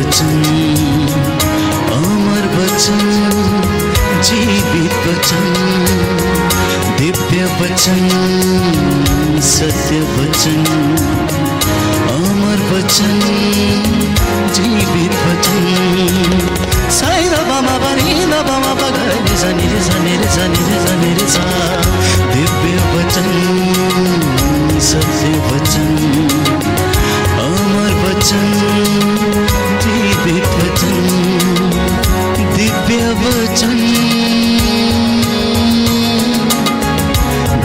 वचन, अमर वचन, जीवित वचन, दिव्य वचन, सत्य वचन, अमर वचन, जीवित वचन। साई दा बामा बनी दा बामा बगरे जनी रे जनी रे जनी रे जनी रे सा। दिव्य वचन, सत्य वचन, अमर वचन, जीवित वचन, दिव्य वचन,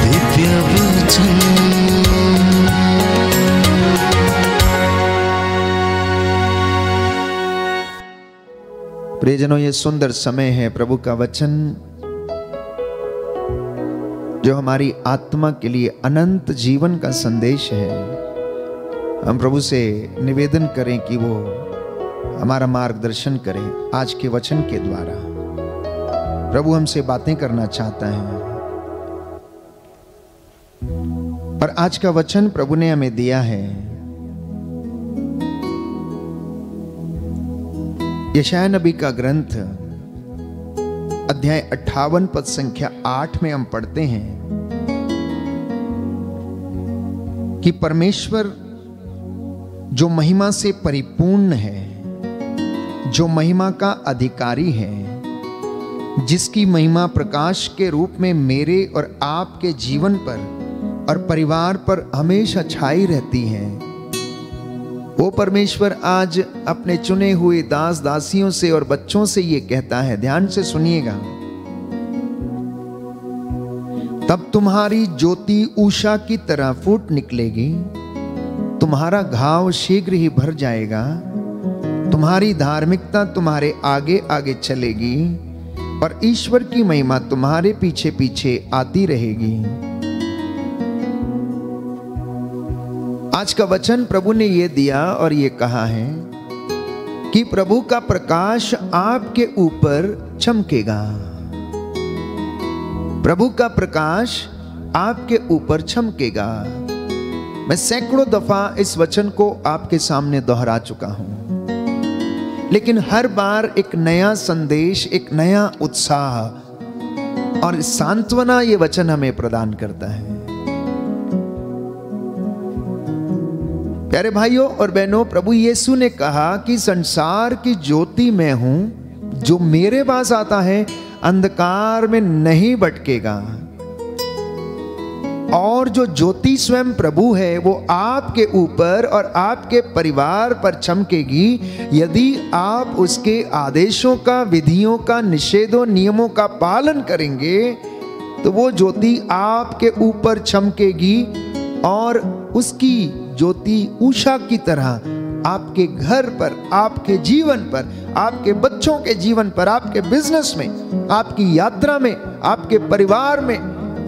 दिव्य वचन। प्रियजनों, ये सुंदर समय है प्रभु का वचन जो हमारी आत्मा के लिए अनंत जीवन का संदेश है। हम प्रभु से निवेदन करें कि वो हमारा मार्गदर्शन करें आज के वचन के द्वारा। प्रभु हमसे बातें करना चाहता है और आज का वचन प्रभु ने हमें दिया है यशायाह नबी का ग्रंथ अध्याय 58 पद संख्या 8 में हम पढ़ते हैं कि परमेश्वर जो महिमा से परिपूर्ण है, जो महिमा का अधिकारी है, जिसकी महिमा प्रकाश के रूप में मेरे और आपके जीवन पर और परिवार पर हमेशा छाई रहती है, वो परमेश्वर आज अपने चुने हुए दास दासियों से और बच्चों से ये कहता है, ध्यान से सुनिएगा। तब तुम्हारी ज्योति उषा की तरह फूट निकलेगी, तुम्हारा घाव शीघ्र ही भर जाएगा, तुम्हारी धार्मिकता तुम्हारे आगे आगे चलेगी और ईश्वर की महिमा तुम्हारे पीछे पीछे आती रहेगी। आज का वचन प्रभु ने ये दिया और ये कहा है कि प्रभु का प्रकाश आपके ऊपर चमकेगा। प्रभु का प्रकाश आपके ऊपर चमकेगा। मैं सैकड़ों दफा इस वचन को आपके सामने दोहरा चुका हूं, लेकिन हर बार एक नया संदेश, एक नया उत्साह और सांत्वना ये वचन हमें प्रदान करता है। प्यारे भाइयों और बहनों, प्रभु यीशु ने कहा कि संसार की ज्योति मैं हूं, जो मेरे पास आता है अंधकार में नहीं भटकेगा। और जो ज्योति स्वयं प्रभु है वो आपके ऊपर और आपके परिवार पर चमकेगी यदि आप उसके आदेशों का, विधियों का, निषेधों, नियमों का पालन करेंगे तो वो ज्योति आपके ऊपर चमकेगी और उसकी ज्योति उषा की तरह आपके घर पर, आपके जीवन पर, आपके बच्चों के जीवन पर, आपके बिजनेस में, आपकी यात्रा में, आपके परिवार में,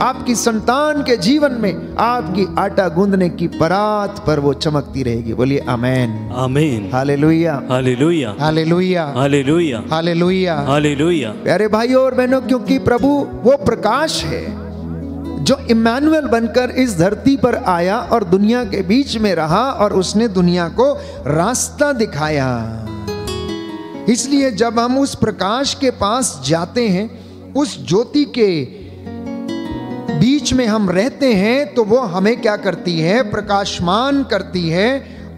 आपकी संतान के जीवन में, आपकी आटा गूंदने की परात पर वो चमकती रहेगी। बोलिए amen, amen, hallelujah, hallelujah, hallelujah, hallelujah, hallelujah, hallelujah. प्यारे भाइयों और बहनों, क्योंकि प्रभु वो प्रकाश है जो इम्मानुएल बनकर इस धरती पर आया और दुनिया के बीच में रहा और उसने दुनिया को रास्ता दिखाया। इसलिए जब हम उस प्रकाश के पास जाते हैं, उस ज्योति के बीच में हम रहते हैं, तो वो हमें क्या करती है? प्रकाशमान करती है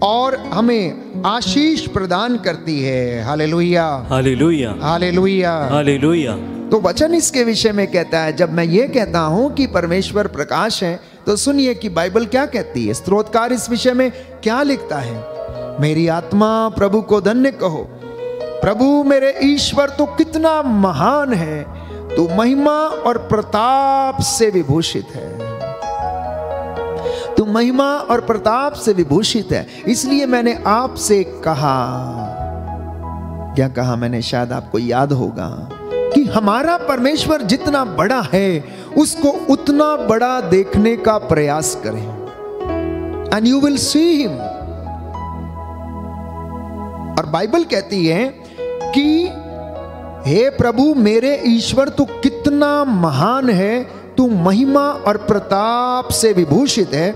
और हमें आशीष प्रदान करती है। Hallelujah, hallelujah, hallelujah, hallelujah. तो वचन इसके विषय में कहता है, जब मैं ये कहता हूं कि परमेश्वर प्रकाश है, तो सुनिए कि बाइबल क्या कहती है, स्तोत्रकार इस विषय में क्या लिखता है। मेरी आत्मा प्रभु को धन्य कहो, प्रभु मेरे ईश्वर तो कितना महान है, तू महिमा और प्रताप से विभूषित है, तू महिमा और प्रताप से विभूषित है। इसलिए मैंने आपसे कहा, क्या कहा मैंने? शायद आपको याद होगा कि हमारा परमेश्वर जितना बड़ा है उसको उतना बड़ा देखने का प्रयास करें, and you will see him. और बाइबल कहती है कि हे प्रभु मेरे ईश्वर तू कितना महान है, तू महिमा और प्रताप से विभूषित है,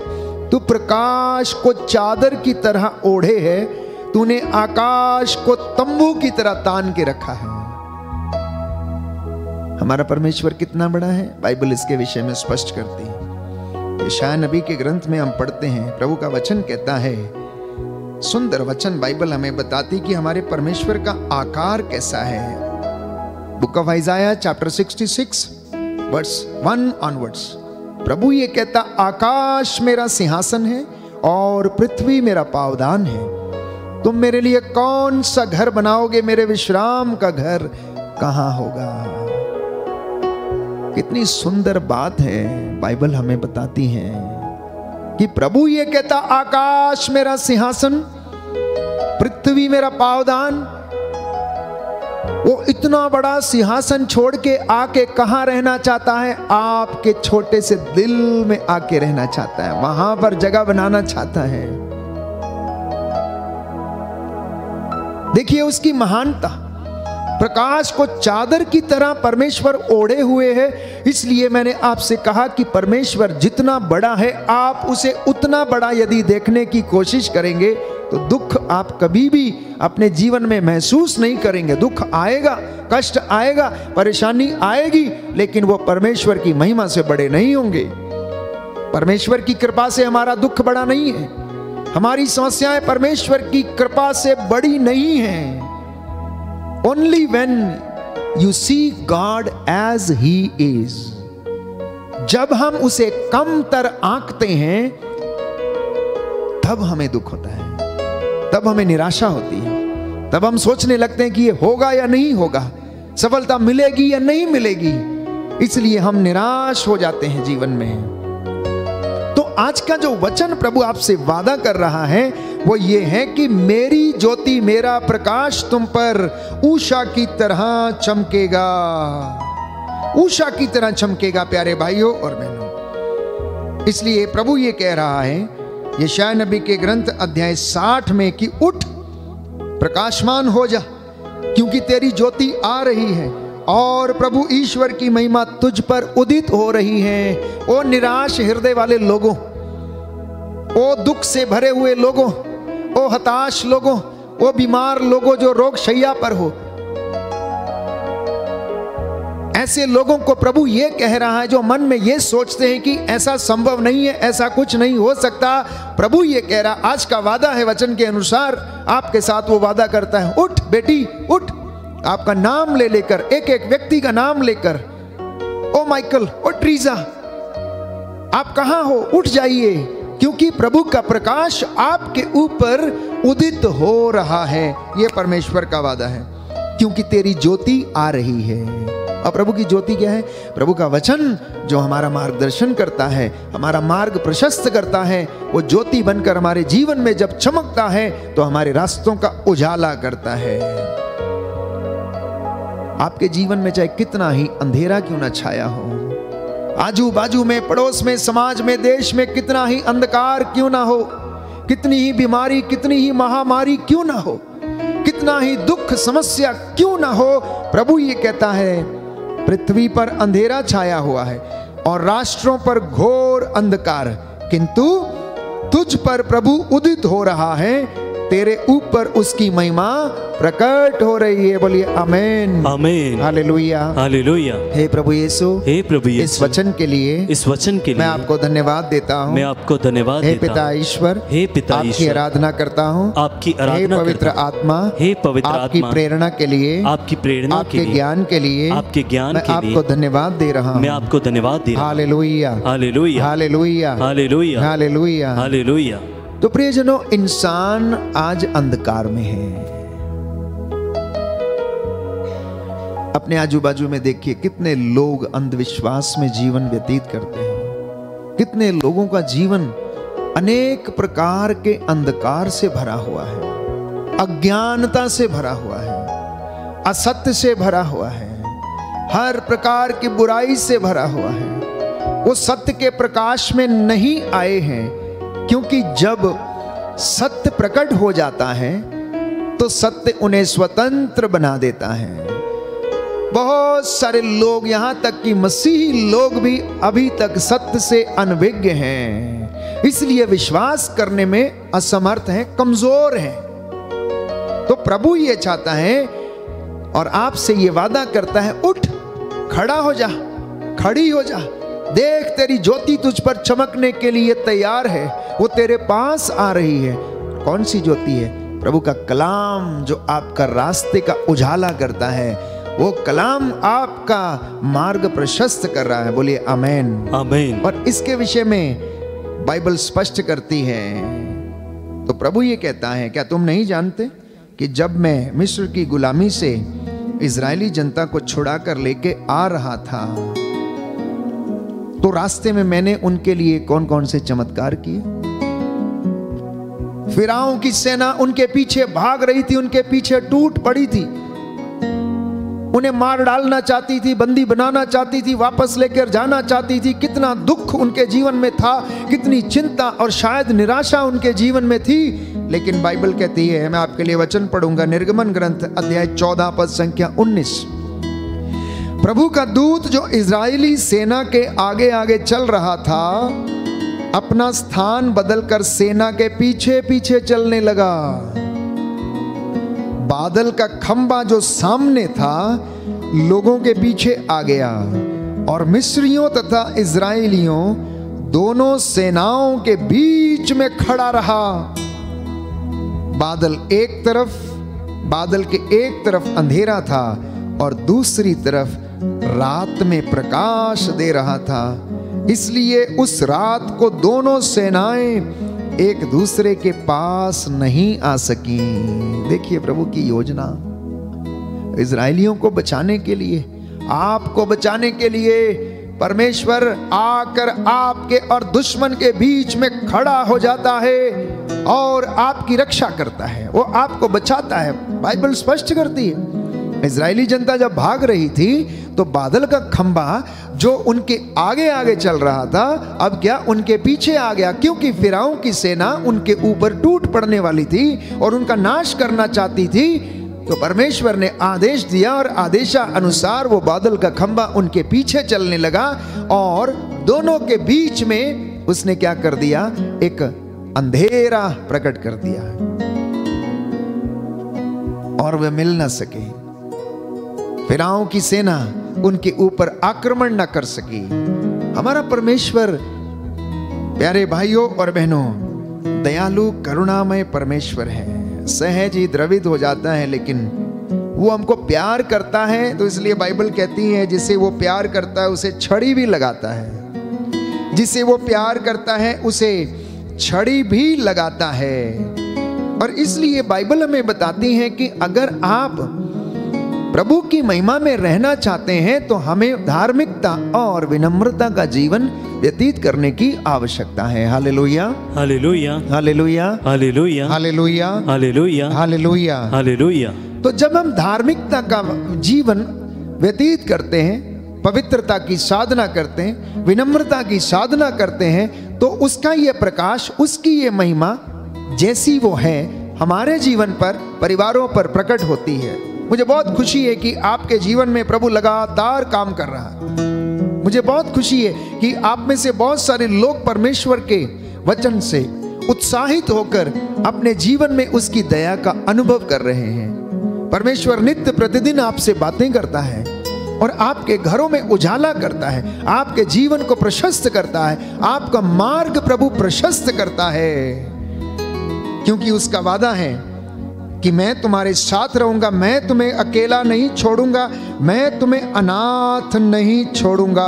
तू प्रकाश को चादर की तरह ओढ़े है, तूने आकाश को तंबू की तरह तान के रखा है। हमारा परमेश्वर कितना बड़ा है, बाइबल इसके विषय में स्पष्ट करती है। यशायाह नबी के ग्रंथ में हम पढ़ते हैं, प्रभु का वचन कहता है, सुंदर वचन बाइबल हमें बताती कि हमारे परमेश्वर का आकार कैसा है। Book of Isaiah chapter 66 verse 1 onwards, प्रभु ये कहता, आकाश मेरा सिंहासन है और पृथ्वी मेरा पावदान है। तुम मेरे लिए कौन सा घर बनाओगे, मेरे विश्राम का घर कहां होगा। कितनी सुंदर बात है, बाइबल हमें बताती है कि प्रभु ये कहता, आकाश मेरा सिंहासन, पृथ्वी मेरा पावदान। वो इतना बड़ा सिंहासन छोड़ के आके कहां रहना चाहता है, आपके छोटे से दिल में आके रहना चाहता है, वहां पर जगह बनाना चाहता है। देखिए उसकी महानता, प्रकाश को चादर की तरह परमेश्वर ओढ़े हुए है। इसलिए मैंने आपसे कहा कि परमेश्वर जितना बड़ा है, आप उसे उतना बड़ा यदि देखने की कोशिश करेंगे तो दुख आप कभी भी अपने जीवन में महसूस नहीं करेंगे। दुख आएगा, कष्ट आएगा, परेशानी आएगी, लेकिन वो परमेश्वर की महिमा से बड़े नहीं होंगे। परमेश्वर की कृपा से हमारा दुख बड़ा नहीं है, हमारी समस्याएं परमेश्वर की कृपा से बड़ी नहीं हैं। Only when you see God as He is, जब हम उसे कम तर आंकते हैं तब हमें दुख होता है, तब हमें निराशा होती है, तब हम सोचने लगते हैं कि ये होगा या नहीं होगा, सफलता मिलेगी या नहीं मिलेगी, इसलिए हम निराश हो जाते हैं जीवन में। तो आज का जो वचन प्रभु आपसे वादा कर रहा है वो ये है कि मेरी ज्योति, मेरा प्रकाश तुम पर उषा की तरह चमकेगा, उषा की तरह चमकेगा प्यारे भाइयों और बहनों। इसलिए प्रभु ये कह रहा है यशायाह नबी के ग्रंथ अध्याय 60 में कि उठ, प्रकाशमान हो जा, क्योंकि तेरी ज्योति आ रही है और प्रभु ईश्वर की महिमा तुझ पर उदित हो रही है। ओ निराश हृदय वाले लोगों, ओ दुख से भरे हुए लोगों, ओ हताश लोगों, ओ बीमार लोगों जो रोग शैया पर हो, ऐसे लोगों को प्रभु ये कह रहा है जो मन में ये सोचते हैं कि ऐसा संभव नहीं है, ऐसा कुछ नहीं हो सकता। प्रभु ये कह रहा, आज का वादा है वचन के अनुसार आपके साथ वो वादा करता है, उठ बेटी उठ, आपका नाम ले लेकर, एक एक व्यक्ति का नाम लेकर, ओ माइकल, ओ ट्रीजा, आप कहां हो, उठ जाइए, क्योंकि प्रभु का प्रकाश आपके ऊपर उदित हो रहा है। यह परमेश्वर का वादा है, क्योंकि तेरी ज्योति आ रही है। और प्रभु की ज्योति क्या है? प्रभु का वचन जो हमारा मार्गदर्शन करता है, हमारा मार्ग प्रशस्त करता है, वो ज्योति बनकर हमारे जीवन में जब चमकता है तो हमारे रास्तों का उजाला करता है। आपके जीवन में चाहे कितना ही अंधेरा क्यों ना छाया हो, आजू बाजू में, पड़ोस में, समाज में, देश में कितना ही अंधकार क्यों ना हो, कितनी ही बीमारी, कितनी ही महामारी क्यों ना हो, कितना ही दुख समस्या क्यों ना हो, प्रभु ये कहता है पृथ्वी पर अंधेरा छाया हुआ है और राष्ट्रों पर घोर अंधकार, किंतु तुझ पर प्रभु उदित हो रहा है, तेरे ऊपर उसकी महिमा प्रकट हो रही है। बोलिए आमीन, आमीन, हालेलुया, हालेलुया। हे प्रभु यीशु, हे प्रभु यीशु, इस वचन के लिए मैं आपको धन्यवाद देता हूँ, मैं आपको धन्यवाद देता हूँ। हे पिता ईश्वर, हे पिता ईश्वर, आपकी आराधना करता हूँ, आपकी आराधना, हे पवित्र आत्मा, हे पवित्र आत्मा, आपकी प्रेरणा के लिए, आपकी प्रेरणा, आपके ज्ञान के लिए, आपके ज्ञान के लिए आपको धन्यवाद दे रहा हूँ, मैं आपको धन्यवाद दे रहा हूँ। Hallelujah, hallelujah, hallelujah, hallelujah, hallelujah, hallelujah. तो प्रियजनों, इंसान आज अंधकार में है। अपने आजू बाजू में देखिए कितने लोग अंधविश्वास में जीवन व्यतीत करते हैं, कितने लोगों का जीवन अनेक प्रकार के अंधकार से भरा हुआ है, अज्ञानता से भरा हुआ है, असत्य से भरा हुआ है, हर प्रकार की बुराई से भरा हुआ है। वो सत्य के प्रकाश में नहीं आए हैं, क्योंकि जब सत्य प्रकट हो जाता है तो सत्य उन्हें स्वतंत्र बना देता है। बहुत सारे लोग, यहां तक कि मसीही लोग भी अभी तक सत्य से अनभिज्ञ हैं, इसलिए विश्वास करने में असमर्थ हैं, कमजोर हैं। तो प्रभु ये चाहता है और आपसे ये वादा करता है, उठ, खड़ा हो जा, खड़ी हो जा, देख तेरी ज्योति तुझ पर चमकने के लिए तैयार है, वो तेरे पास आ रही है। कौन सी ज्योति है? प्रभु का कलाम जो आपका रास्ते का उजाला करता है, वो कलाम आपका मार्ग प्रशस्त कर रहा है। बोलिए आमेन, आमेन। और इसके विषय में बाइबल स्पष्ट करती है। तो प्रभु ये कहता है, क्या तुम नहीं जानते कि जब मैं मिस्र की गुलामी से इजरायली जनता को छुड़ा कर लेके आ रहा था, तो रास्ते में मैंने उनके लिए कौन कौन से चमत्कार किए? फिरौन की सेना उनके पीछे भाग रही थी, उनके पीछे टूट पड़ी थी, उन्हें मार डालना चाहती थी, बंदी बनाना चाहती थी, वापस लेकर जाना चाहती थी। कितना दुख उनके जीवन में था, कितनी चिंता और शायद निराशा उनके जीवन में थी। लेकिन बाइबल कहती है, मैं आपके लिए वचन पढ़ूंगा, निर्गमन ग्रंथ अध्याय 14 पद संख्या 19। प्रभु का दूत जो इजरायली सेना के आगे आगे चल रहा था, अपना स्थान बदलकर सेना के पीछे पीछे चलने लगा। बादल का खंबा जो सामने था, लोगों के पीछे आ गया और मिस्रियों तथा इजरायलियों दोनों सेनाओं के बीच में खड़ा रहा। बादल के एक तरफ अंधेरा था और दूसरी तरफ रात में प्रकाश दे रहा था। इसलिए उस रात को दोनों सेनाएं एक दूसरे के पास नहीं आ सकी। देखिए प्रभु की योजना, इजरायलियों को बचाने के लिए, आपको बचाने के लिए परमेश्वर आकर आपके और दुश्मन के बीच में खड़ा हो जाता है और आपकी रक्षा करता है, वो आपको बचाता है। बाइबल स्पष्ट करती है, इजरायली जनता जब भाग रही थी तो बादल का खंबा जो उनके आगे आगे चल रहा था, अब क्या उनके पीछे आ गया, क्योंकि फिरौन की सेना उनके ऊपर टूट पड़ने वाली थी और उनका नाश करना चाहती थी। तो परमेश्वर ने आदेश दिया और आदेशानुसार वो बादल का खंबा उनके पीछे चलने लगा और दोनों के बीच में उसने क्या कर दिया, एक अंधेरा प्रकट कर दिया और वे मिल न सके। फिरौन की सेना उनके ऊपर आक्रमण न कर सकी। हमारा परमेश्वर, प्यारे भाइयों और बहनों, दयालु करुणामय परमेश्वर है। सहज ही द्रवित हो जाता है, लेकिन वो हमको प्यार करता है। तो इसलिए बाइबल कहती है, जिसे वो प्यार करता है उसे छड़ी भी लगाता है, जिसे वो प्यार करता है उसे छड़ी भी लगाता है। और इसलिए बाइबल हमें बताती है कि अगर आप प्रभु की महिमा में रहना चाहते हैं तो हमें धार्मिकता और विनम्रता का जीवन व्यतीत करने की आवश्यकता है। Hallelujah, hallelujah, hallelujah, hallelujah, hallelujah, hallelujah, hallelujah, hallelujah. तो जब हम धार्मिकता का जीवन व्यतीत करते हैं, पवित्रता की साधना करते हैं, विनम्रता की साधना करते हैं, तो उसका ये प्रकाश, उसकी ये महिमा जैसी वो है हमारे जीवन पर, परिवारों पर प्रकट होती है। मुझे बहुत खुशी है कि आपके जीवन में प्रभु लगातार काम कर रहा है। मुझे बहुत खुशी है कि आप में से बहुत सारे लोग परमेश्वर के वचन से उत्साहित होकर अपने जीवन में उसकी दया का अनुभव कर रहे हैं। परमेश्वर नित्य प्रतिदिन आपसे बातें करता है और आपके घरों में उजाला करता है, आपके जीवन को प्रशस्त करता है, आपका मार्ग प्रभु प्रशस्त करता है, क्योंकि उसका वादा है कि मैं तुम्हारे साथ रहूंगा, मैं तुम्हें अकेला नहीं छोड़ूंगा, मैं तुम्हें अनाथ नहीं छोड़ूंगा।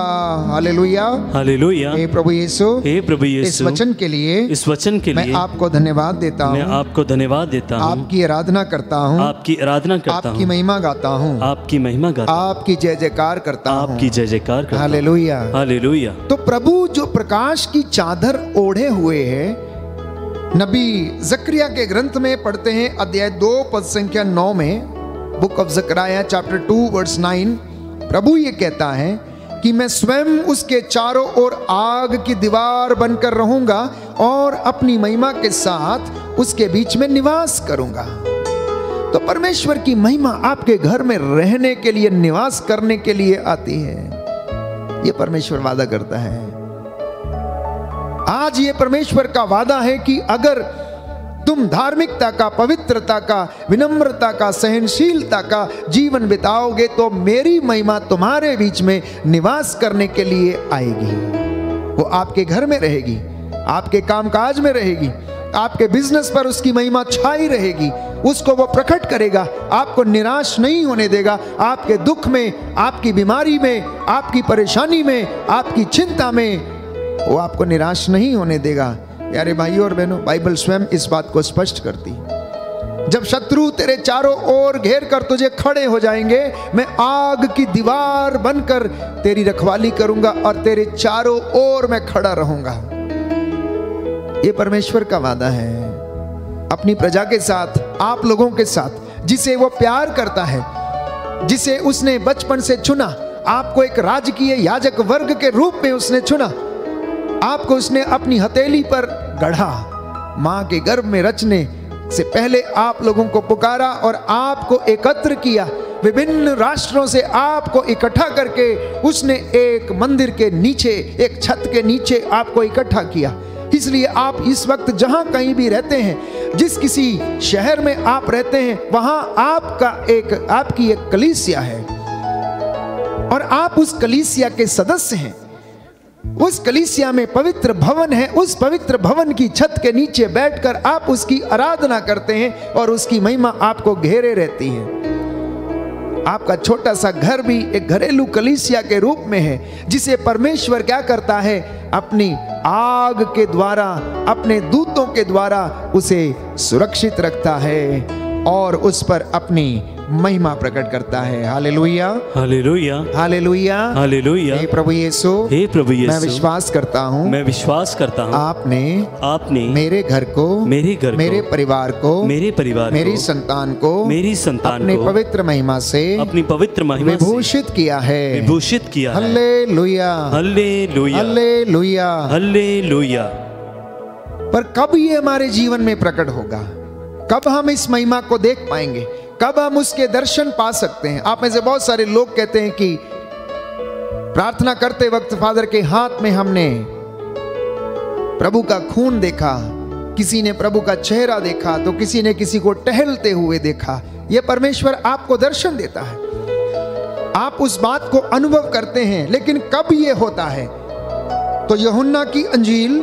Hallelujah, hallelujah. हे प्रभु यीशु, हे प्रभु यीशु, इस वचन के लिए मैं आपको धन्यवाद देता हूँ, मैं आपको धन्यवाद देता हूँ, आपकी आराधना करता हूँ, आपकी आराधना करता हूँ, आपकी महिमा गाता हूँ, आपकी महिमा गाता हूँ, आपकी जय जयकार करता हूँ, आपकी जय जयकार करता हूँ। Hallelujah, hallelujah. तो प्रभु जो प्रकाश की चादर ओढ़े हुए है, नबी जकरिया के ग्रंथ में पढ़ते हैं, अध्याय 2 पद संख्या 9 में, book of Zechariah chapter 2 verse 9, प्रभु ये कहता है कि मैं स्वयं उसके चारों ओर आग की दीवार बनकर रहूंगा और अपनी महिमा के साथ उसके बीच में निवास करूंगा। तो परमेश्वर की महिमा आपके घर में रहने के लिए, निवास करने के लिए आती है। ये परमेश्वर वादा करता है। आज ये परमेश्वर का वादा है कि अगर तुम धार्मिकता का, पवित्रता का, विनम्रता का, सहनशीलता का जीवन बिताओगे तो मेरी महिमा तुम्हारे बीच में निवास करने के लिए आएगी। वो आपके घर में रहेगी, आपके कामकाज में रहेगी, आपके बिजनेस पर उसकी महिमा छाई रहेगी, उसको वो प्रकट करेगा, आपको निराश नहीं होने देगा। आपके दुख में, आपकी बीमारी में, आपकी परेशानी में, आपकी चिंता में वो आपको निराश नहीं होने देगा। प्यारे भाइयों और बहनों, बाइबल स्वयं इस बात को स्पष्ट करती है। जब शत्रु तेरे चारों ओर घेर कर तुझे खड़े हो जाएंगे, मैं आग की दीवार बनकर तेरी रखवाली करूंगा और तेरे चारों ओर मैं खड़ा रहूंगा। ये परमेश्वर का वादा है अपनी प्रजा के साथ, आप लोगों के साथ, जिसे वो प्यार करता है, जिसे उसने बचपन से चुना। आपको एक राजकीय याजक वर्ग के रूप में उसने चुना, आपको उसने अपनी हथेली पर गढ़ा, मां के गर्भ में रचने से पहले आप लोगों को पुकारा और आपको एकत्र किया। विभिन्न राष्ट्रों से आपको इकट्ठा करके उसने एक मंदिर के नीचे, एक छत के नीचे आपको इकट्ठा किया। इसलिए आप इस वक्त जहां कहीं भी रहते हैं, जिस किसी शहर में आप रहते हैं, वहां आपकी एक कलीसिया है और आप उस कलीसिया के सदस्य हैं। उस कलीसिया में पवित्र भवन है, उस पवित्र भवन की छत के नीचे बैठकर आप उसकी आराधना करते हैं और उसकी महिमा आपको घेरे रहती है। आपका छोटा सा घर भी एक घरेलू कलीसिया के रूप में है, जिसे परमेश्वर क्या करता है, अपनी आग के द्वारा, अपने दूतों के द्वारा उसे सुरक्षित रखता है और उस पर अपनी महिमा प्रकट करता है। Hallelujah, hallelujah, hallelujah, hallelujah. हे प्रभु यीशु, हे प्रभु यीशु, मैं विश्वास करता हूँ, मैं विश्वास करता हूँ आपने मेरे घर को, मेरे परिवार को, मेरी संतान को, अपनी पवित्र महिमा से, अपनी पवित्र महिमा से विभूषित किया है। Hallelujah, hallelujah, hallelujah, hallelujah. पर कब ये हमारे जीवन में प्रकट होगा? कब हम इस महिमा को देख पाएंगे? कब हम उसके दर्शन पा सकते हैं? आप में से बहुत सारे लोग कहते हैं कि प्रार्थना करते वक्त फादर के हाथ में हमने प्रभु का खून देखा, किसी ने प्रभु का चेहरा देखा, तो किसी ने किसी को टहलते हुए देखा। यह परमेश्वर आपको दर्शन देता है, आप उस बात को अनुभव करते हैं। लेकिन कब यह होता है? तो यूहन्ना की अंजील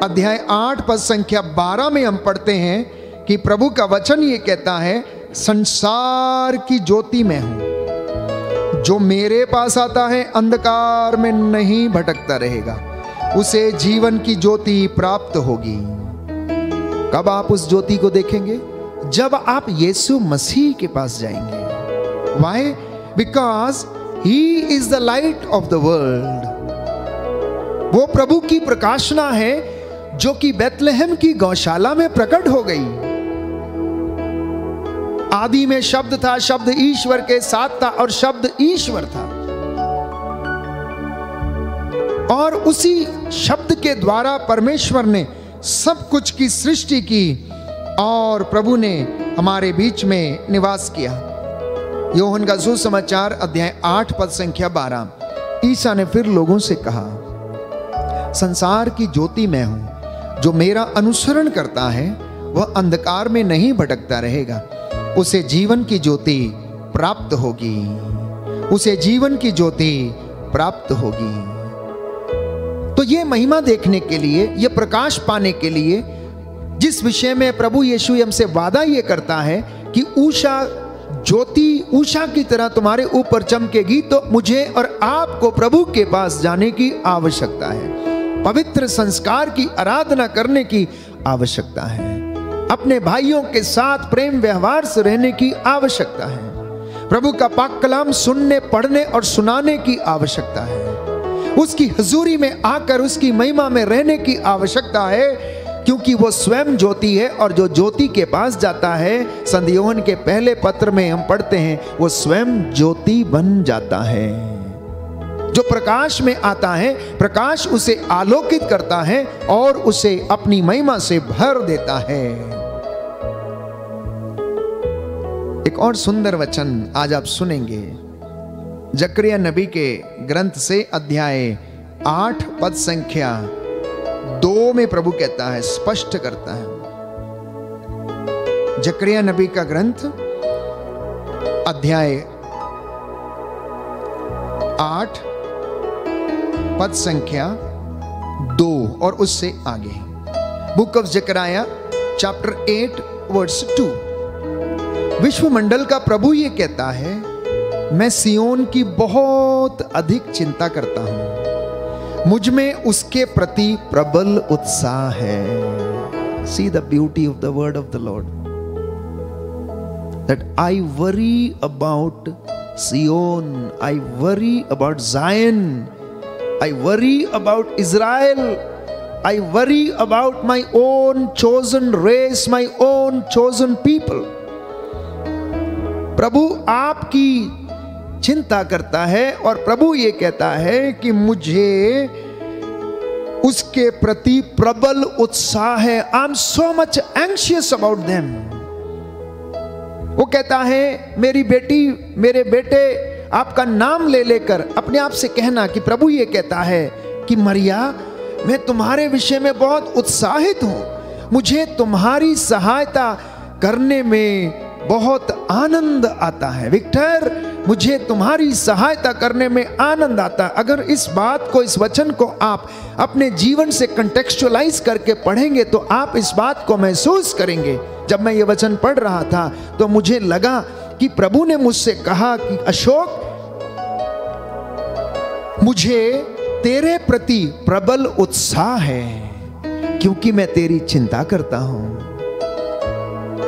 अध्याय 8 पद संख्या 12 में हम पढ़ते हैं कि प्रभु का वचन ये कहता है, संसार की ज्योति मैं हूं, जो मेरे पास आता है अंधकार में नहीं भटकता रहेगा, उसे जीवन की ज्योति प्राप्त होगी। कब आप उस ज्योति को देखेंगे? जब आप यीशु मसीह के पास जाएंगे। Why? Because he is the light of the world। वो प्रभु की प्रकाशना है जो कि बेथलेहम की गौशाला में प्रकट हो गई। आदि में शब्द था, शब्द ईश्वर के साथ था और शब्द ईश्वर था, और उसी शब्द के द्वारा परमेश्वर ने सब कुछ की सृष्टि की और प्रभु ने हमारे बीच में निवास किया। यूहन्ना का सुसमाचार अध्याय 8 पद संख्या 12। ईसा ने फिर लोगों से कहा, संसार की ज्योति मैं हूं, जो मेरा अनुसरण करता है वह अंधकार में नहीं भटकता रहेगा, उसे जीवन की ज्योति प्राप्त होगी, उसे जीवन की ज्योति प्राप्त होगी। तो ये महिमा देखने के लिए, ये प्रकाश पाने के लिए, जिस विषय में प्रभु यीशु हमसे वादा ये करता है कि उषा ज्योति उषा की तरह तुम्हारे ऊपर चमकेगी, तो मुझे और आपको प्रभु के पास जाने की आवश्यकता है, पवित्र संस्कार की आराधना करने की आवश्यकता है, अपने भाइयों के साथ प्रेम व्यवहार से रहने की आवश्यकता है, प्रभु का पाक कलाम सुनने, पढ़ने और सुनाने की आवश्यकता है, उसकी हुजूरी में आकर उसकी महिमा में रहने की आवश्यकता है, क्योंकि वो स्वयं ज्योति है और जो ज्योति के पास जाता है, संत यूहन्ना के पहले पत्र में हम पढ़ते हैं, वो स्वयं ज्योति बन जाता है। जो प्रकाश में आता है, प्रकाश उसे आलोकित करता है और उसे अपनी महिमा से भर देता है। एक और सुंदर वचन आज आप सुनेंगे, जकरिया नबी के ग्रंथ से अध्याय 8 पद संख्या 2 में प्रभु कहता है, स्पष्ट करता है, जकरिया नबी का ग्रंथ अध्याय 8 पद संख्या 2 और उससे आगे। Book of Zechariah chapter 8 verse 2। विश्वमंडल का प्रभु ये कहता है, मैं सियोन की बहुत अधिक चिंता करता हूं, मुझ में उसके प्रति प्रबल उत्साह है। See the beauty of the word of the Lord, that I worry about Zion, I worry about Zion, I worry about Israel, I worry about my own chosen race, my own chosen people. प्रभु आपकी चिंता करता है और प्रभु ये कहता है कि मुझे उसके प्रति प्रबल उत्साह है। I am so much anxious about them. वो कहता है, मेरी बेटी, मेरे बेटे, आपका नाम ले लेकर अपने आप से कहना कि प्रभु ये कहता है कि मरिया, मैं तुम्हारे विषय में बहुत उत्साहित हूं, मुझे तुम्हारी सहायता करने में बहुत आनंद आता है। विक्टर, मुझे तुम्हारी सहायता करने में आनंद आता है। अगर इस बात को, इस वचन को आप अपने जीवन से कंटेक्चुअलाइज करके पढ़ेंगे तो आप इस बात को महसूस करेंगे। जब मैं ये वचन पढ़ रहा था तो मुझे लगा कि प्रभु ने मुझसे कहा कि अशोक, मुझे तेरे प्रति प्रबल उत्साह है क्योंकि मैं तेरी चिंता करता हूं।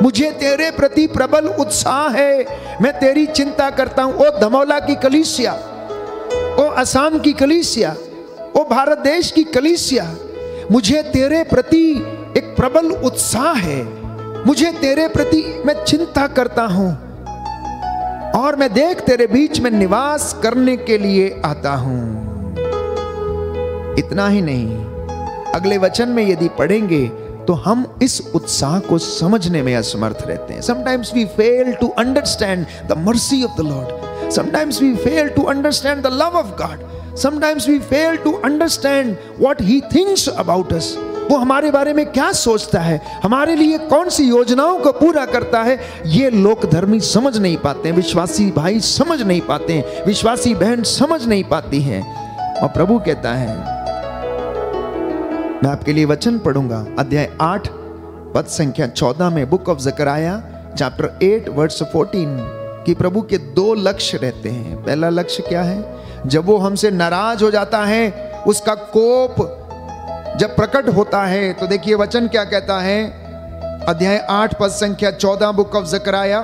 मुझे तेरे प्रति प्रबल उत्साह है, मैं तेरी चिंता करता हूं। ओ धमौला की कलीसिया, ओ असम की कलीसिया, ओ भारत देश की कलीसिया, मुझे तेरे प्रति एक प्रबल उत्साह है, मुझे तेरे प्रति मैं चिंता करता हूं और मैं देख तेरे बीच में निवास करने के लिए आता हूं। इतना ही नहीं, अगले वचन में यदि पढ़ेंगे तो हम इस उत्साह को समझने में असमर्थ रहते हैं। Sometimes we fail to understand the mercy of the Lord. Sometimes we fail to understand the love of God. Sometimes we fail to understand what He thinks about us. वो हमारे बारे में क्या सोचता है, हमारे लिए कौन सी योजनाओं को पूरा करता है, ये लोक धर्मी समझ नहीं पाते हैं, विश्वासी भाई समझ नहीं पाते हैं, विश्वासी बहन समझ नहीं पाती हैं। और प्रभु कहता है, मैं आपके लिए वचन पढ़ूंगा अध्याय 8 पद संख्या 14 में, book of Zechariah chapter 8 verse 14, कि प्रभु के 2 लक्ष्य रहते हैं। पहला लक्ष्य क्या है? जब वो हमसे नाराज हो जाता है, उसका कोप जब प्रकट होता है, तो देखिए वचन क्या कहता है, अध्याय 8 पद संख्या 14 बुक ऑफ जकरिया।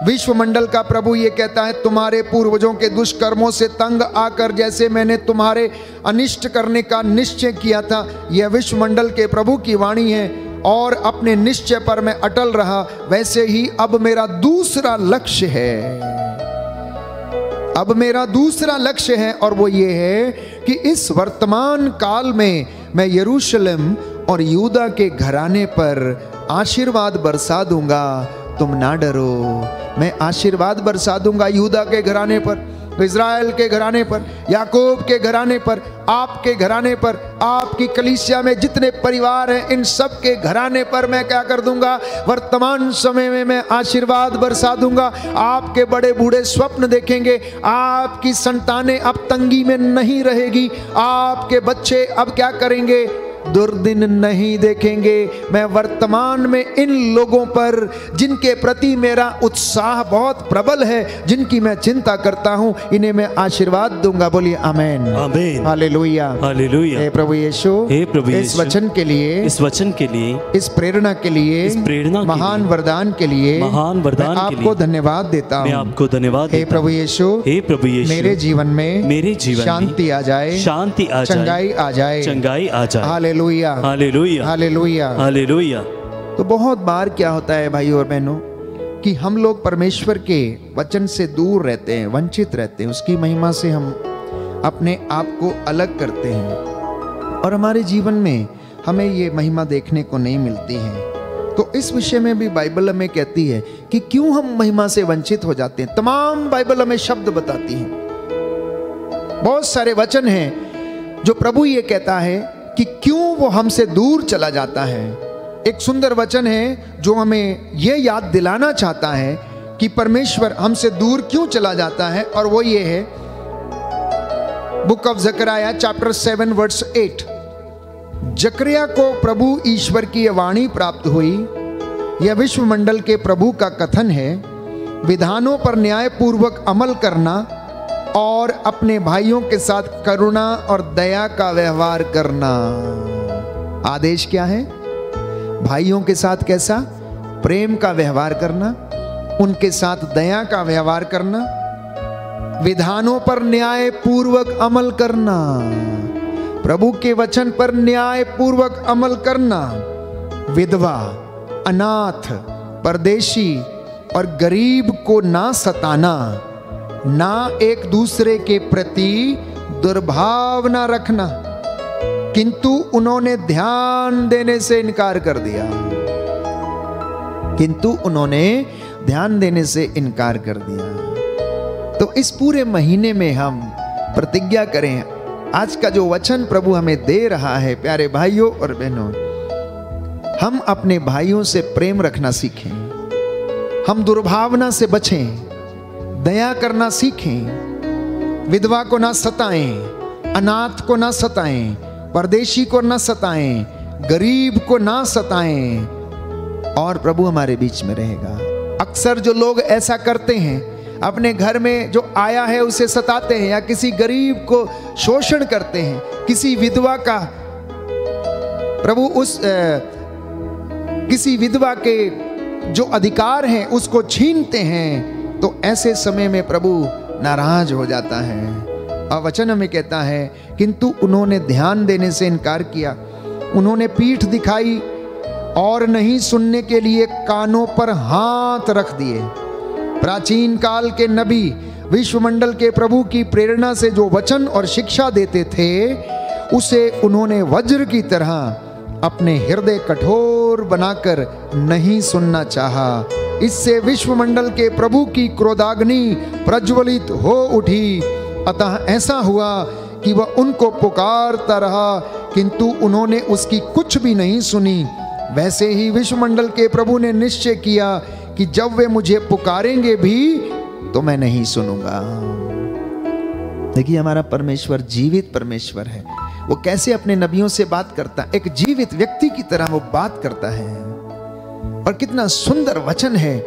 विश्वमंडल का प्रभु ये कहता है, तुम्हारे पूर्वजों के दुष्कर्मों से तंग आकर जैसे मैंने तुम्हारे अनिष्ट करने का निश्चय किया था, यह विश्वमंडल के प्रभु की वाणी है, और अपने निश्चय पर मैं अटल रहा, वैसे ही अब मेरा दूसरा लक्ष्य है। अब मेरा दूसरा लक्ष्य है और वो ये है कि इस वर्तमान काल में मैं यरूशलेम और यूदा के घराने पर आशीर्वाद बरसा दूंगा, तुम ना डरो। मैं आशीर्वाद बरसा दूंगा यूदा के घराने पर, इज़राइल के घराने पर, याकूब के घराने पर, आपके घराने पर, आपकी कलीसिया में जितने परिवार हैं, इन सब के घराने पर मैं क्या कर दूंगा? वर्तमान समय में मैं आशीर्वाद बरसा दूंगा। आपके बड़े बूढ़े स्वप्न देखेंगे, आपकी संतानें अब तंगी में नहीं रहेगी, आपके बच्चे अब क्या करेंगे? दुर्दिन नहीं देखेंगे। मैं वर्तमान में इन लोगों पर जिनके प्रति मेरा उत्साह बहुत प्रबल है, जिनकी मैं चिंता करता हूं, इन्हें मैं आशीर्वाद दूंगा। बोलिए आमेन, आमेन, हालेलुया, हालेलुया। हे प्रभु यीशु, हे प्रभु इस वचन के लिए, इस वचन के लिए, इस प्रेरणा के लिए, इस प्रेरणा महान वरदान के लिए, महान वरदान मैं आपको धन्यवाद देता मैं हूं। आपको धन्यवाद हे प्रभु यीशु, हे प्रभु यीशु, मेरे जीवन में, मेरे जीवन शांति आ जाए, शांति आ जाए, चंगाई आ जाए, चंगाई आ जाए। Hallelujah, hallelujah, hallelujah, hallelujah. तो बहुत बार क्या होता है भाई और बहनों कि हम लोग परमेश्वर के वचन से दूर रहते हैं, वंचित रहते हैं, उसकी महिमा से हम अपने आप को अलग करते हैं और हमारे जीवन में हमें ये महिमा देखने को नहीं मिलती है। तो इस विषय में भी बाइबल हमें कहती है कि क्यों हम महिमा से वंचित हो जाते हैं। तमाम बाइबल हमें शब्द बताती है, बहुत सारे वचन हैं जो प्रभु ये कहता है कि क्यों वो हमसे दूर चला जाता है। एक सुंदर वचन है जो हमें यह याद दिलाना चाहता है कि परमेश्वर हमसे दूर क्यों चला जाता है, और वो ये है book of Zechariah chapter 7 verse 8। Zechariah को प्रभु ईश्वर की यह वाणी प्राप्त हुई, यह विश्वमंडल के प्रभु का कथन है, विधानों पर न्यायपूर्वक अमल करना और अपने भाइयों के साथ करुणा और दया का व्यवहार करना। आदेश क्या है? भाइयों के साथ कैसा? प्रेम का व्यवहार करना, उनके साथ दया का व्यवहार करना, विधानों पर न्याय पूर्वक अमल करना, प्रभु के वचन पर न्याय पूर्वक अमल करना, विधवा, अनाथ, परदेशी और गरीब को ना सताना, ना एक दूसरे के प्रति दुर्भावना रखना। किंतु उन्होंने ध्यान देने से इनकार कर दिया। किंतु उन्होंने ध्यान देने से इनकार कर दिया। तो इस पूरे महीने में हम प्रतिज्ञा करें, आज का जो वचन प्रभु हमें दे रहा है, प्यारे भाइयों और बहनों, हम अपने भाइयों से प्रेम रखना सीखें, हम दुर्भावना से बचें, दया करना सीखें, विधवा को ना सताएं, अनाथ को ना सताएं, परदेशी को ना सताएं, गरीब को ना सताएं, और प्रभु हमारे बीच में रहेगा। अक्सर जो लोग ऐसा करते हैं, अपने घर में जो आया है उसे सताते हैं, या किसी गरीब को शोषण करते हैं, किसी विधवा का प्रभु किसी विधवा के जो अधिकार हैं उसको छीनते हैं, तो ऐसे समय में प्रभु नाराज हो जाता है। और वचन हमें कहता है, किंतु उन्होंने ध्यान देने से इनकार किया, उन्होंने पीठ दिखाई और नहीं सुनने के लिए कानों पर हाथ रख दिए। प्राचीन काल के नबी विश्वमंडल के प्रभु की प्रेरणा से जो वचन और शिक्षा देते थे, उसे उन्होंने वज्र की तरह अपने हृदय कठोर बनाकर नहीं सुनना चाहा। इससे विश्वमंडल के प्रभु की क्रोधाग्नि प्रज्वलित हो उठी। अतः ऐसा हुआ कि वह उनको पुकारता रहा, किंतु उन्होंने उसकी कुछ भी नहीं सुनी। वैसे ही विश्वमंडल के प्रभु ने निश्चय किया कि जब वे मुझे पुकारेंगे भी तो मैं नहीं सुनूंगा। देखिए, हमारा परमेश्वर जीवित परमेश्वर है। वो कैसे अपने नबियों से बात करता है, एक जीवित व्यक्ति की तरह वो बात करता है। और कितना सुंदर वचन है,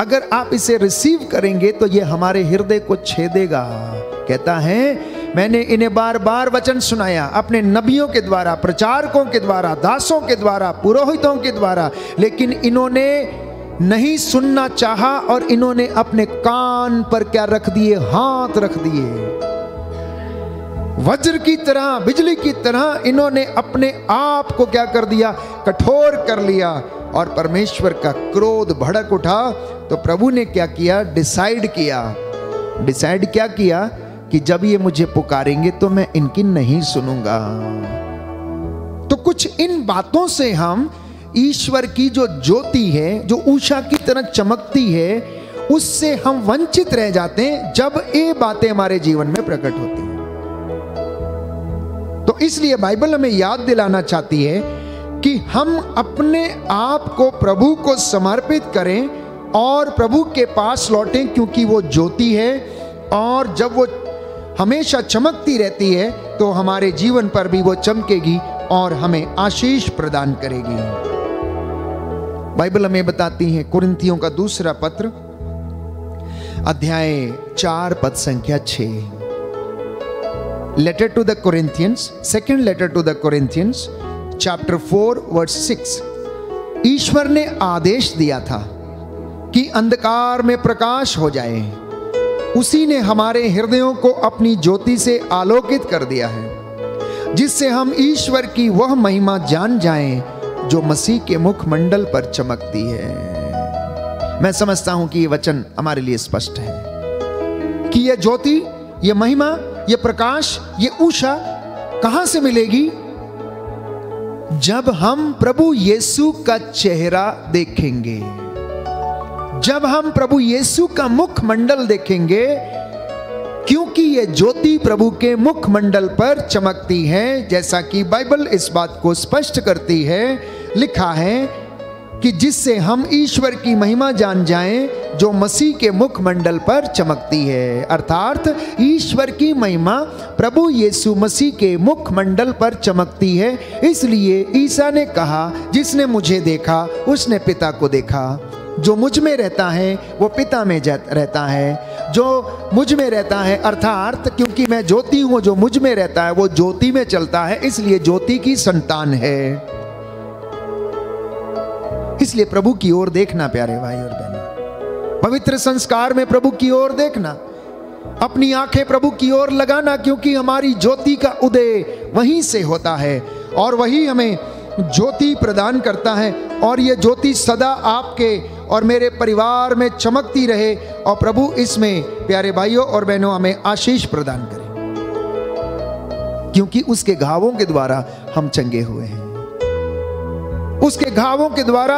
अगर आप इसे रिसीव करेंगे तो ये हमारे हृदय को छेदेगा। कहता है, मैंने इन्हें बार बार वचन सुनाया अपने नबियों के द्वारा, प्रचारकों के द्वारा, दासों के द्वारा, पुरोहितों के द्वारा, लेकिन इन्होंने नहीं सुनना चाहा और इन्होंने अपने कान पर क्या रख दिए? हाथ रख दिए। वज्र की तरह, बिजली की तरह इन्होंने अपने आप को क्या कर दिया? कठोर कर लिया। और परमेश्वर का क्रोध भड़क उठा। तो प्रभु ने क्या किया? डिसाइड क्या किया कि जब ये मुझे पुकारेंगे तो मैं इनकी नहीं सुनूंगा। तो कुछ इन बातों से हम ईश्वर की जो ज्योति है, जो उषा की तरह चमकती है, उससे हम वंचित रह जाते हैं जब ये बातें हमारे जीवन में प्रकट होती हैं। तो इसलिए बाइबल हमें याद दिलाना चाहती है कि हम अपने आप को प्रभु को समर्पित करें और प्रभु के पास लौटें, क्योंकि वो ज्योति है और जब वो हमेशा चमकती रहती है तो हमारे जीवन पर भी वो चमकेगी और हमें आशीष प्रदान करेगी। बाइबल हमें बताती है, कुरिन्थियों का दूसरा पत्र अध्याय 4 पद संख्या 6, letter to the Corinthians, second letter to the Corinthians chapter 4 verse 6। ईश्वर ने आदेश दिया था कि अंधकार में प्रकाश हो जाए। उसी ने हमारे हृदयों को अपनी ज्योति से आलोकित कर दिया है, जिससे हम ईश्वर की वह महिमा जान जाएं जो मसीह के मुखमंडल पर चमकती है। मैं समझता हूं कि यह वचन हमारे लिए स्पष्ट है कि यह ज्योति, यह महिमा, यह प्रकाश, यह उषा कहां से मिलेगी? जब हम प्रभु यीशु का चेहरा देखेंगे, जब हम प्रभु यीशु का मुखमंडल देखेंगे, क्योंकि ये ज्योति प्रभु के मुखमंडल पर चमकती है। जैसा कि बाइबल इस बात को स्पष्ट करती है, लिखा है कि जिससे हम ईश्वर की महिमा जान जाएं जो मसीह के मुखमंडल पर चमकती है। अर्थात ईश्वर की महिमा प्रभु यीशु मसीह के मुखमंडल पर चमकती है। इसलिए ईसा ने कहा, जिसने मुझे देखा उसने पिता को देखा। जो मुझ में रहता है वो पिता में रहता है। जो मुझ में रहता है, अर्थात क्योंकि मैं ज्योति हूं, जो मुझ में रहता है वो ज्योति में चलता है, इसलिए ज्योति की संतान है। इसलिए प्रभु की ओर देखना प्यारे भाई और बहनों, पवित्र संस्कार में प्रभु की ओर देखना, अपनी आंखें प्रभु की ओर लगाना, क्योंकि हमारी ज्योति का उदय वहीं से होता है और वही हमें ज्योति प्रदान करता है। और ये ज्योति सदा आपके और मेरे परिवार में चमकती रहे और प्रभु इसमें प्यारे भाइयों और बहनों हमें आशीष प्रदान करे, क्योंकि उसके घावों के द्वारा हम चंगे हुए हैं। उसके घावों के द्वारा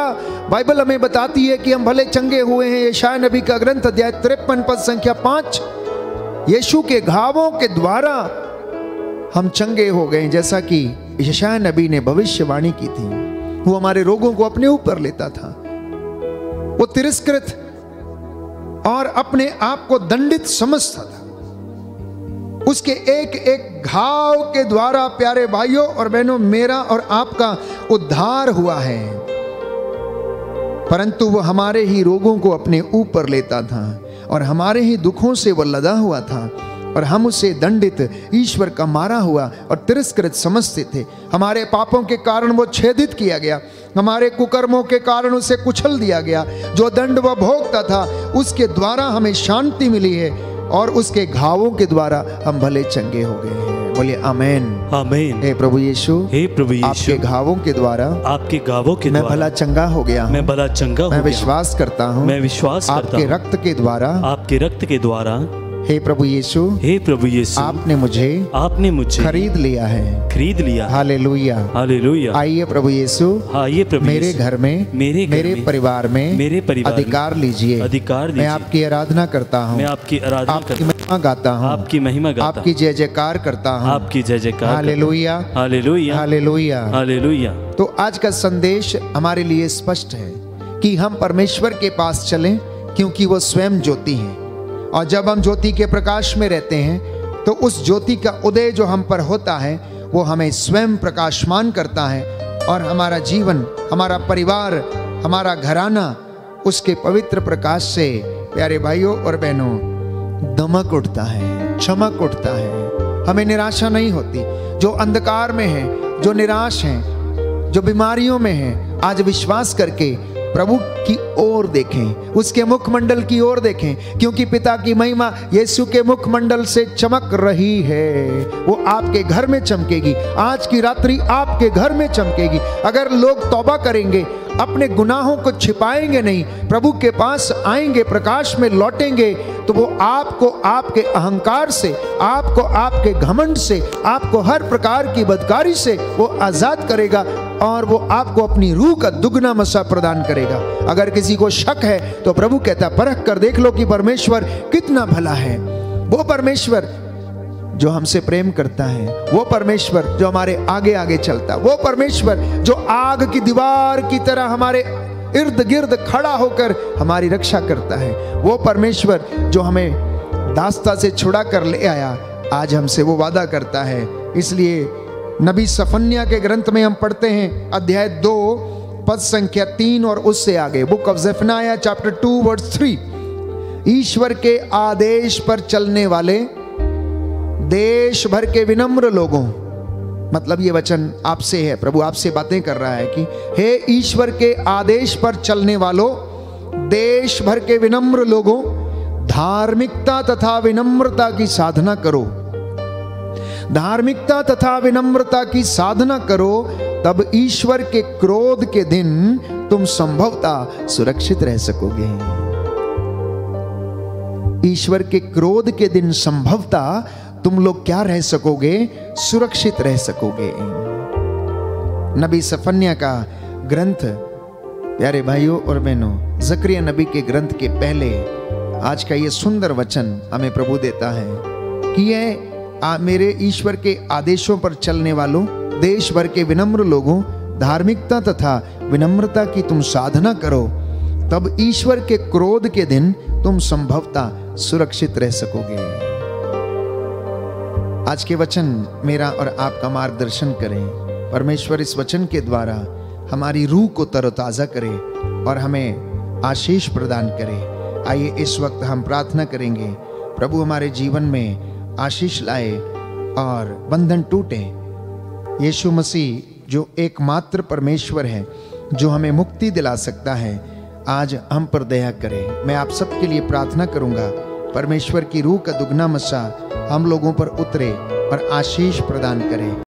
बाइबल हमें बताती है कि हम भले चंगे हुए हैं। यशायाह नबी का ग्रंथ अध्याय 53 पद संख्या 5, यीशु के घावों के द्वारा हम चंगे हो गए। जैसा कि यशायाह नबी ने भविष्यवाणी की थी, वो हमारे रोगों को अपने ऊपर लेता था, वो तिरस्कृत और अपने आप को दंडित समझता था। उसके एक एक घाव के द्वारा प्यारे भाइयों और बहनों मेरा और आपका उद्धार हुआ है। परंतु वो हमारे ही रोगों को अपने ऊपर लेता था और हमारे ही दुखों से वो लदा हुआ था और हम उसे दंडित, ईश्वर का मारा हुआ और तिरस्कृत समझते थे। हमारे पापों के कारण वो छेदित किया गया, हमारे कुकर्मों के कारण उसे कुचल दिया गया। जो दंड वह भोगता था उसके द्वारा हमें शांति मिली है और उसके घावों के द्वारा हम भले चंगे हो गए हैं। बोलिए आमेन आमेन। हे प्रभु यीशु, हे प्रभु यीशु, आपके घावों के द्वारा, आपके घावों के मैं द्वारा भला चंगा हो गया, मैं भला चंगा हो गया। मैं विश्वास करता हूँ, मैं विश्वास करता आपके हूँ, रक्त के द्वारा, आपके रक्त के द्वारा। हे प्रभु यीशु, हे प्रभु यीशु, आपने मुझे खरीद लिया है, खरीद लिया। Hallelujah hallelujah. आइए प्रभु यीशु, आइए प्रभु मेरे यीशु, घर में, मेरे परिवार में अधिकार लीजिए। अधिकार मैं आपकी आराधना करता हूँ, मैं आपकी आराधना आपकी महिमा गाता हूँ, आपकी महिमा गाता, आपकी जय जयकार करता हूँ, आपकी जय जयकार। Hallelujah hallelujah hallelujah hallelujah. तो आज का संदेश हमारे लिए स्पष्ट है कि हम परमेश्वर के पास चलें, क्योंकि वो स्वयं ज्योति हैं। और जब हम ज्योति के प्रकाश में रहते हैं तो उस ज्योति का उदय जो हम पर होता है वो हमें स्वयं प्रकाशमान करता है और हमारा जीवन, हमारा परिवार, हमारा घराना उसके पवित्र प्रकाश से प्यारे भाइयों और बहनों दमक उठता है, चमक उठता है। हमें निराशा नहीं होती। जो अंधकार में है, जो निराश हैं, जो बीमारियों में हैं, आज विश्वास करके प्रभु की ओर देखें, उसके मुखमंडल की ओर देखें, क्योंकि पिता की महिमा यीशु के मुखमंडल से चमक रही है। वो आपके घर में चमकेगी, आज की रात्रि आपके घर में चमकेगी। अगर लोग तौबा करेंगे, अपने गुनाहों को छिपाएंगे नहीं, प्रभु के पास आएंगे, प्रकाश में लौटेंगे, तो वो आपको आपके अहंकार से, आपको आपके घमंड से, आपको हर प्रकार की बदकारी से वो आजाद करेगा और वो आपको अपनी रूह का दुगना मसा प्रदान करेगा। अगर किसी को शक है तो प्रभु कहता, परख कर देख लो कि परमेश्वर कितना भला है। वो परमेश्वर जो हमसे प्रेम करता है, वो परमेश्वर जो हमारे आगे आगे चलता, वो परमेश्वर जो आग की दीवार की तरह हमारे इर्द गिर्द खड़ा होकर हमारी रक्षा करता है, वो परमेश्वर जो हमें दास्ता से छुड़ा कर ले आया, आज हमसे वो वादा करता है। इसलिए नबी सफन्या के ग्रंथ में हम पढ़ते हैं अध्याय 2 पद संख्या 3 और उससे आगे, बुक ऑफ ज़ेफनाया चैप्टर 2 वर्स 3, ईश्वर के आदेश पर चलने वाले देश भर के विनम्र लोगों, मतलब ये वचन आपसे है, प्रभु आपसे बातें कर रहा है कि हे ईश्वर के आदेश पर चलने वालों, देश भर के विनम्र लोगों, धार्मिकता तथा विनम्रता की साधना करो। धार्मिकता तथा विनम्रता की साधना करो, तब ईश्वर के क्रोध के दिन तुम संभवतः सुरक्षित रह सकोगे। ईश्वर के क्रोध के दिन संभवतः तुम लोग क्या रह सकोगे? सुरक्षित रह सकोगे। नबी सफन्या का ग्रंथ, प्यारे भाइयों और बहनों, जकरिया नबी के ग्रंथ के पहले आज का ये सुंदर वचन हमें प्रभु देता है कि ये मेरे ईश्वर के आदेशों पर चलने वालों, देश भर के विनम्र लोगों, धार्मिकता तथा विनम्रता की तुम साधना करो, तब ईश्वर के क्रोध के दिन तुम संभवतः सुरक्षित रह सकोगे। आज के वचन मेरा और आपका मार्गदर्शन करें। परमेश्वर इस वचन के द्वारा हमारी रूह को तरोताजा करे और हमें आशीष प्रदान करे। आइए इस वक्त हम प्रार्थना करेंगे, प्रभु हमारे जीवन में आशीष लाए और बंधन टूटे। यीशु मसीह जो एकमात्र परमेश्वर है, जो हमें मुक्ति दिला सकता है, आज हम पर दया करें। मैं आप सबके लिए प्रार्थना करूंगा, परमेश्वर की रूह का दुगना मसा हम लोगों पर उतरे और आशीष प्रदान करे।